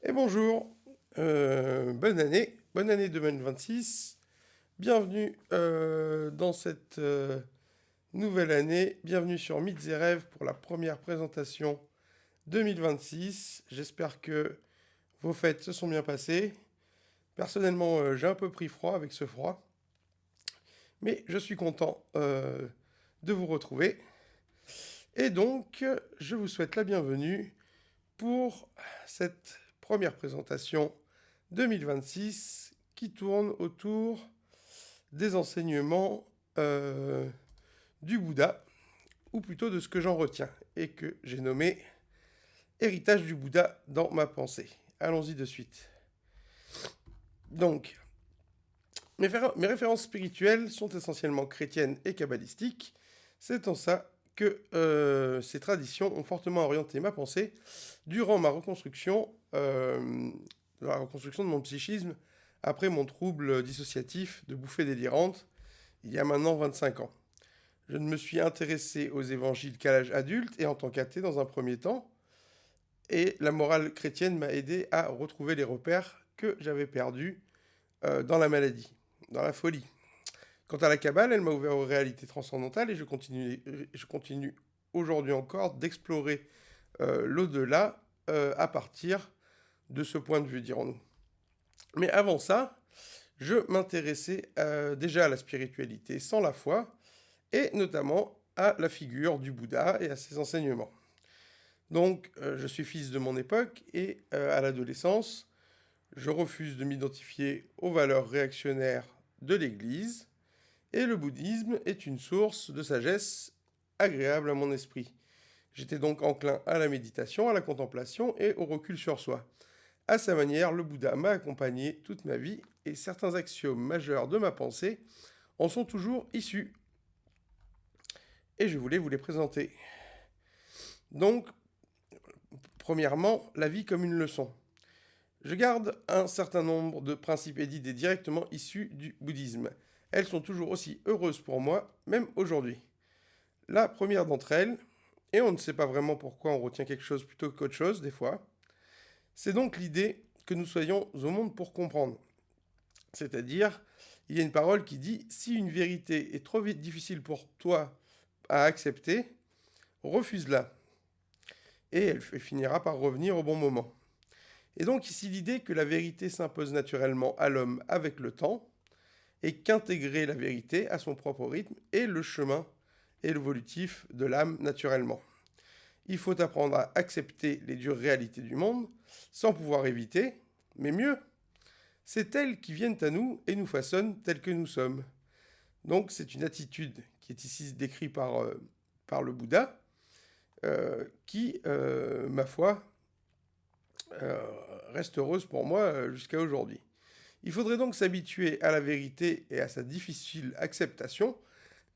Et bonjour, bonne année 2026. Bienvenue dans cette nouvelle année. Bienvenue sur Mythes et Rêves pour la première présentation 2026. J'espère que vos fêtes se sont bien passées. Personnellement, j'ai un peu pris froid avec ce froid, mais je suis content de vous retrouver. Et donc, je vous souhaite la bienvenue pour cette première présentation 2026 qui tourne autour des enseignements du Bouddha, ou plutôt de ce que j'en retiens, et que j'ai nommé Héritage du Bouddha dans ma pensée. Allons-y de suite. Donc, mes références spirituelles sont essentiellement chrétiennes et kabbalistiques. C'est en ça que ces traditions ont fortement orienté ma pensée durant la reconstruction de mon psychisme après mon trouble dissociatif de bouffées délirantes, il y a maintenant 25 ans. Je ne me suis intéressé aux évangiles qu'à l'âge adulte et en tant qu'athée dans un premier temps, et la morale chrétienne m'a aidé à retrouver les repères que j'avais perdus dans la maladie, dans la folie. Quant à la Kabbale, elle m'a ouvert aux réalités transcendantales et je continue aujourd'hui encore d'explorer l'au-delà à partir de ce point de vue, dirons-nous. Mais avant ça, je m'intéressais déjà à la spiritualité sans la foi, et notamment à la figure du Bouddha et à ses enseignements. Donc, je suis fils de mon époque, et à l'adolescence, je refuse de m'identifier aux valeurs réactionnaires de l'Église, et le bouddhisme est une source de sagesse agréable à mon esprit. J'étais donc enclin à la méditation, à la contemplation et au recul sur soi. À sa manière, le Bouddha m'a accompagné toute ma vie et certains axiomes majeurs de ma pensée en sont toujours issus. Et je voulais vous les présenter. Donc, premièrement, la vie comme une leçon. Je garde un certain nombre de principes et d'idées directement issus du bouddhisme. Elles sont toujours aussi heureuses pour moi, même aujourd'hui. La première d'entre elles, et on ne sait pas vraiment pourquoi on retient quelque chose plutôt qu'autre chose des fois, c'est donc l'idée que nous soyons au monde pour comprendre. C'est-à-dire, il y a une parole qui dit, si une vérité est trop difficile pour toi à accepter, refuse-la. Et elle finira par revenir au bon moment. Et donc ici l'idée que la vérité s'impose naturellement à l'homme avec le temps, et qu'intégrer la vérité à son propre rythme est le chemin évolutif de l'âme naturellement. Il faut apprendre à accepter les dures réalités du monde, sans pouvoir éviter, mais mieux, c'est elles qui viennent à nous et nous façonnent tels que nous sommes. Donc c'est une attitude qui est ici décrite par le Bouddha, qui, ma foi, reste heureuse pour moi jusqu'à aujourd'hui. Il faudrait donc s'habituer à la vérité et à sa difficile acceptation,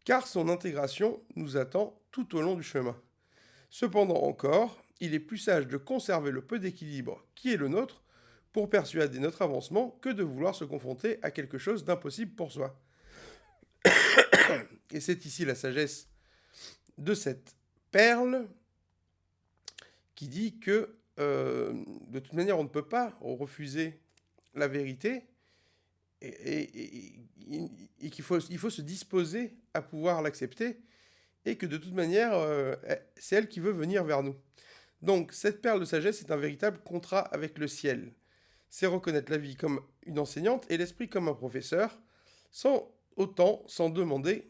car son intégration nous attend tout au long du chemin. Cependant encore, il est plus sage de conserver le peu d'équilibre qui est le nôtre pour persuader notre avancement que de vouloir se confronter à quelque chose d'impossible pour soi. Et c'est ici la sagesse de cette perle qui dit que de toute manière on ne peut pas refuser la vérité et qu'il faut se disposer à pouvoir l'accepter et que de toute manière c'est elle qui veut venir vers nous. Donc cette perle de sagesse est un véritable contrat avec le ciel. C'est reconnaître la vie comme une enseignante et l'esprit comme un professeur, sans demander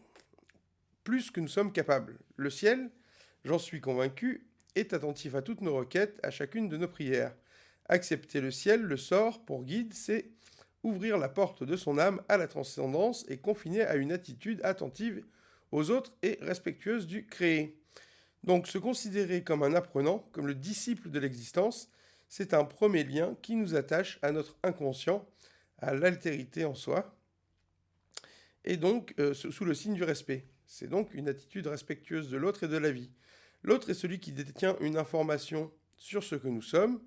plus que nous sommes capables. Le ciel, j'en suis convaincu, est attentif à toutes nos requêtes, à chacune de nos prières. Accepter le ciel, le sort, pour guide, c'est ouvrir la porte de son âme à la transcendance et confiner à une attitude attentive aux autres et respectueuse du créé. Donc se considérer comme un apprenant, comme le disciple de l'existence, c'est un premier lien qui nous attache à notre inconscient, à l'altérité en soi, et donc sous le signe du respect. C'est donc une attitude respectueuse de l'autre et de la vie. L'autre est celui qui détient une information sur ce que nous sommes.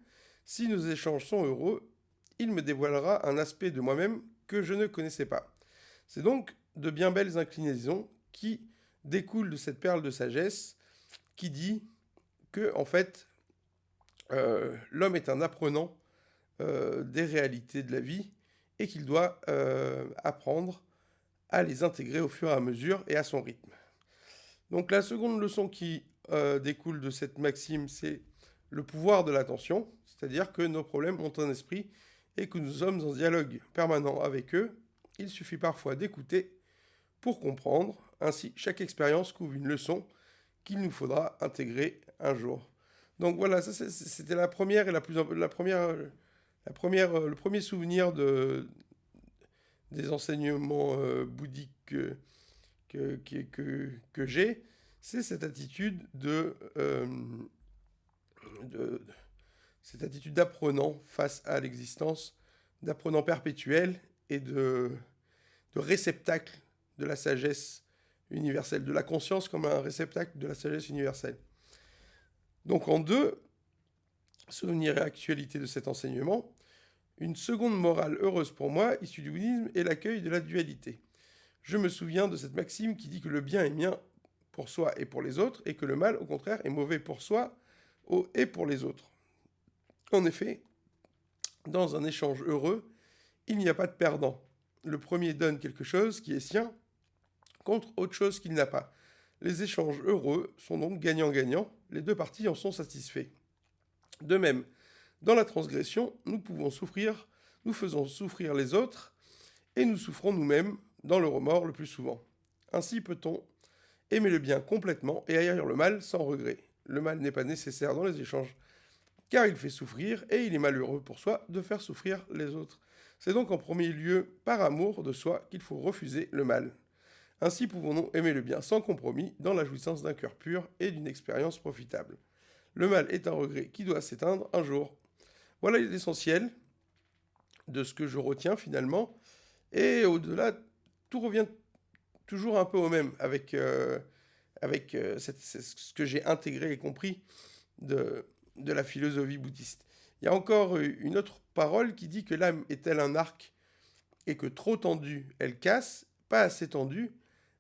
Si nos échanges sont heureux, il me dévoilera un aspect de moi-même que je ne connaissais pas. C'est donc de bien belles inclinaisons qui découlent de cette perle de sagesse qui dit que, en fait, l'homme est un apprenant des réalités de la vie et qu'il doit apprendre à les intégrer au fur et à mesure et à son rythme. Donc la seconde leçon qui découle de cette maxime, c'est le pouvoir de l'attention, c'est-à-dire que nos problèmes ont un esprit et que nous sommes en dialogue permanent avec eux. Il suffit parfois d'écouter pour comprendre. Ainsi, chaque expérience couvre une leçon qu'il nous faudra intégrer un jour. Donc voilà, ça c'était la première et le premier souvenir des enseignements bouddhiques que j'ai, c'est cette attitude cette attitude d'apprenant face à l'existence, d'apprenant perpétuel et de réceptacle de la sagesse universelle, de la conscience comme un réceptacle de la sagesse universelle. Donc en deux, souvenir et actualité de cet enseignement, une seconde morale heureuse pour moi, issue du bouddhisme, est l'accueil de la dualité. Je me souviens de cette maxime qui dit que le bien est bien pour soi et pour les autres, et que le mal, au contraire, est mauvais pour soi et pour les autres. En effet, dans un échange heureux, il n'y a pas de perdant. Le premier donne quelque chose qui est sien contre autre chose qu'il n'a pas. Les échanges heureux sont donc gagnant-gagnant, les deux parties en sont satisfaits. De même, dans la transgression, nous faisons souffrir les autres, et nous souffrons nous-mêmes dans le remords le plus souvent. Ainsi peut-on aimer le bien complètement et haïr le mal sans regret. Le mal n'est pas nécessaire dans les échanges, car il fait souffrir, et il est malheureux pour soi de faire souffrir les autres. C'est donc en premier lieu par amour de soi qu'il faut refuser le mal. Ainsi pouvons-nous aimer le bien sans compromis, dans la jouissance d'un cœur pur et d'une expérience profitable. Le mal est un regret qui doit s'éteindre un jour. Voilà l'essentiel de ce que je retiens finalement. Et au-delà, tout revient toujours un peu au même avec ce que j'ai intégré et compris de la philosophie bouddhiste. Il y a encore une autre parole qui dit que l'âme est telle un arc et que trop tendue, elle casse, pas assez tendue,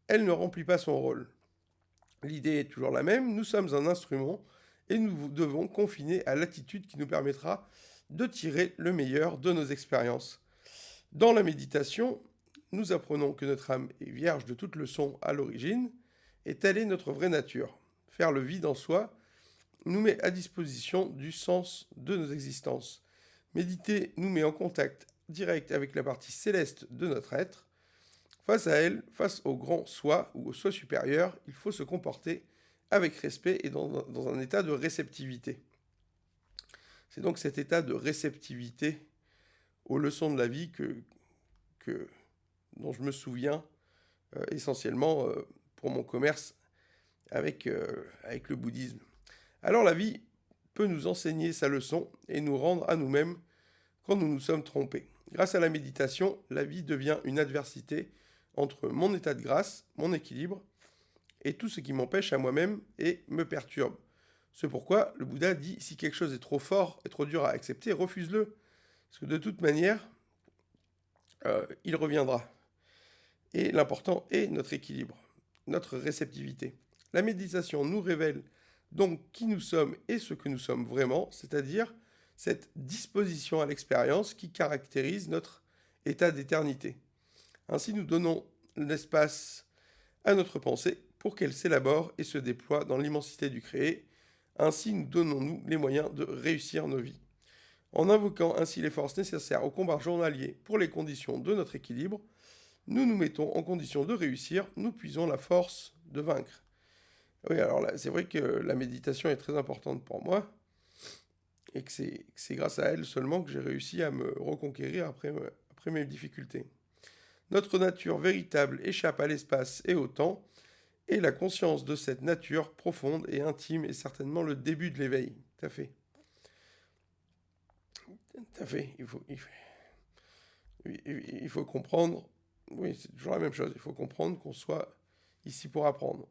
elle ne remplit pas son rôle. L'idée est toujours la même, nous sommes un instrument et nous devons confiner à l'attitude qui nous permettra de tirer le meilleur de nos expériences. Dans la méditation, nous apprenons que notre âme est vierge de toute leçon à l'origine, et telle est notre vraie nature. Faire le vide en soi nous met à disposition du sens de nos existences. Méditer nous met en contact direct avec la partie céleste de notre être. Face à elle, face au grand soi ou au soi supérieur, il faut se comporter avec respect et dans un état de réceptivité. C'est donc cet état de réceptivité aux leçons de la vie dont je me souviens essentiellement pour mon commerce avec le bouddhisme. Alors la vie peut nous enseigner sa leçon et nous rendre à nous-mêmes quand nous nous sommes trompés. Grâce à la méditation, la vie devient une adversité entre mon état de grâce, mon équilibre, et tout ce qui m'empêche à moi-même et me perturbe. C'est pourquoi le Bouddha dit, si quelque chose est trop fort et trop dur à accepter, refuse-le. Parce que de toute manière, il reviendra. Et l'important est notre équilibre, notre réceptivité. La méditation nous révèle donc qui nous sommes et ce que nous sommes vraiment, c'est-à-dire cette disposition à l'expérience qui caractérise notre état d'éternité. Ainsi, nous donnons l'espace à notre pensée pour qu'elle s'élabore et se déploie dans l'immensité du créé. Ainsi, nous donnons-nous les moyens de réussir nos vies. En invoquant ainsi les forces nécessaires au combat journalier pour les conditions de notre équilibre, nous nous mettons en condition de réussir, nous puisons la force de vaincre. Oui, alors là, c'est vrai que la méditation est très importante pour moi, et que c'est grâce à elle seulement que j'ai réussi à me reconquérir après mes difficultés. Notre nature véritable échappe à l'espace et au temps, et la conscience de cette nature profonde et intime est certainement le début de l'éveil. Tout à fait. Tout à fait. Il faut comprendre, oui, c'est toujours la même chose, il faut comprendre qu'on soit ici pour apprendre.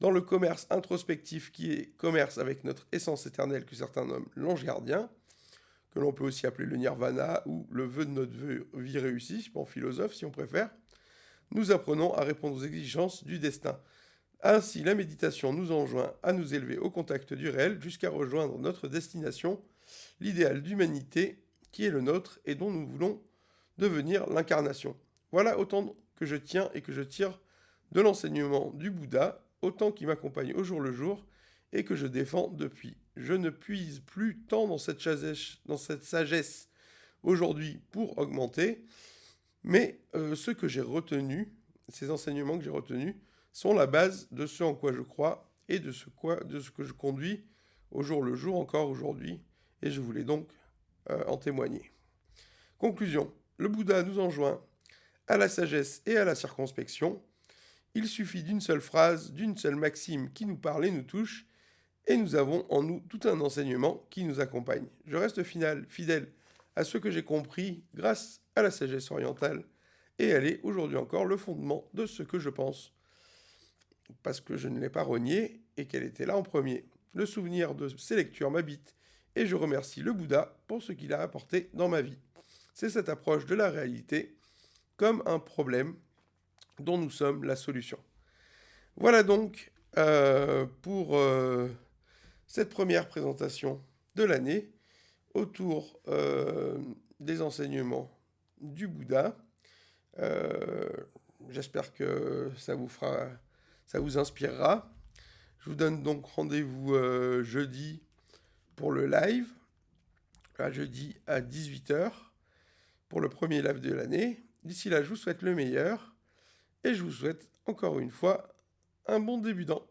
Dans le commerce introspectif qui est commerce avec notre essence éternelle que certains nomment l'ange gardien, que l'on peut aussi appeler le nirvana ou le vœu de notre vie réussie, en philosophe si on préfère, nous apprenons à répondre aux exigences du destin. Ainsi, la méditation nous enjoint à nous élever au contact du réel jusqu'à rejoindre notre destination, l'idéal d'humanité qui est le nôtre et dont nous voulons devenir l'incarnation. Voilà autant que je tiens et que je tire de l'enseignement du Bouddha, autant qui m'accompagne au jour le jour et que je défends depuis. Je ne puise plus tant dans cette sagesse aujourd'hui pour augmenter, mais ce que j'ai retenu, ces enseignements que j'ai retenus, sont la base de ce en quoi je crois et de ce que je conduis au jour le jour encore aujourd'hui, et je voulais donc en témoigner. Conclusion, le Bouddha nous enjoint à la sagesse et à la circonspection. Il suffit d'une seule phrase, d'une seule maxime qui nous parle et nous touche, et nous avons en nous tout un enseignement qui nous accompagne. Je reste fidèle à ce que j'ai compris grâce à la sagesse orientale, et elle est aujourd'hui encore le fondement de ce que je pense, parce que je ne l'ai pas reniée et qu'elle était là en premier. Le souvenir de ces lectures m'habite, et je remercie le Bouddha pour ce qu'il a apporté dans ma vie. C'est cette approche de la réalité comme un problème dont nous sommes la solution. Voilà donc pour cette première présentation de l'année autour des enseignements du Bouddha. J'espère que ça vous inspirera. Je vous donne donc rendez-vous jeudi pour le live, jeudi à 18h, pour le premier live de l'année. D'ici là, je vous souhaite le meilleur et je vous souhaite encore une fois un bon début d'an.